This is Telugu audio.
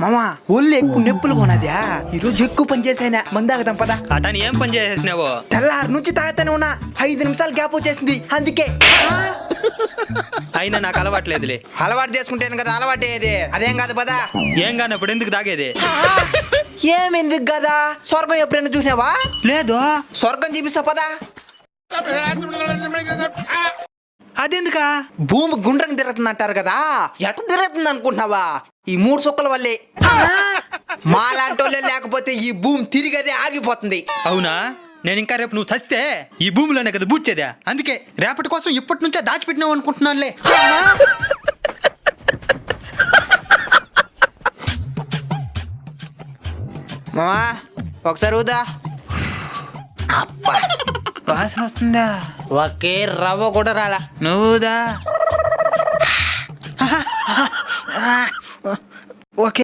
మామా ఒళ్ళు ఎక్కువ నొప్పులు కొనద్యా ఈరోజు ఎక్కువ పని చేసాయినా మందాగదాం పదా. అటని ఏం పని చేసేసినావు? తెల్లారి నుంచి తాగుతానే ఉన్నా 5 నిమిషాలు గ్యాప్ వచ్చేసింది అందుకే. అయినా నాకు అలవాట్లేదులే. అలవాటు చేసుకుంటేను కదా అలవాటు అయ్యేది. అదేం కాదు పదా. ఏం కానప్పుడు ఎందుకు తాగేది? ఏమెందుకు కదా స్వర్గం ఎప్పుడైనా చూసినావా? లేదు. స్వర్గం చూపిస్తా పదా. అదెందుకా? భూమి గుండ్రం తిరుగుతుంది అంటారు కదా, ఎట తిరుగుతుంది అనుకుంటున్నావా? ఈ 3 సుక్కల వల్లే. మాలాంటి వాళ్ళే లేకపోతే ఈ భూమి తిరిగదే ఆగిపోతుంది. అవునా? నేను ఇంకా రేపు నువ్వు చస్తే ఈ భూమిలోనే కదా బూడ్చేదా. అందుకే రేపటి కోసం ఇప్పటి నుంచే దాచిపెట్టినావు అనుకుంటున్నానులే. మామా ఒకసారి ఊదా. వాసన వస్తుందా? ఒకే రవ్వ కూడా రాలా. నువ్వుదా? ఓకే.